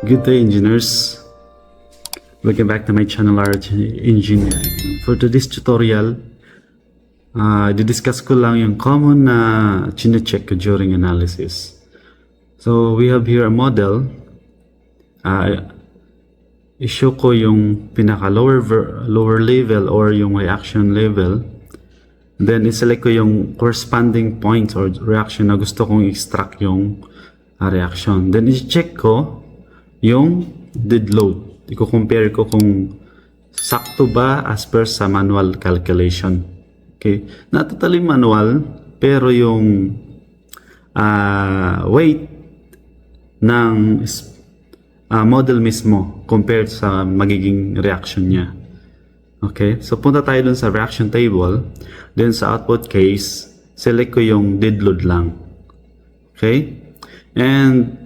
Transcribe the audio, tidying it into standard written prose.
Good day, engineers. Welcome back to my channel, RH Engineering. For today's tutorial, didiscuss ko lang yung common na chine-check ko during analysis. So, we have here a model. I-show ko yung pinaka lower level or yung reaction level. Then, iselect ko yung corresponding points or reaction na gusto kong extract yung reaction. Then, i-check ko yung dead load. I-compare ko kung sakto ba as per sa manual calculation. Okay? Not totally manual, pero yung weight ng model mismo compared sa magiging reaction niya. Okay? So, punta tayo dun sa reaction table. Then, sa output case, select ko yung dead load lang. Okay? And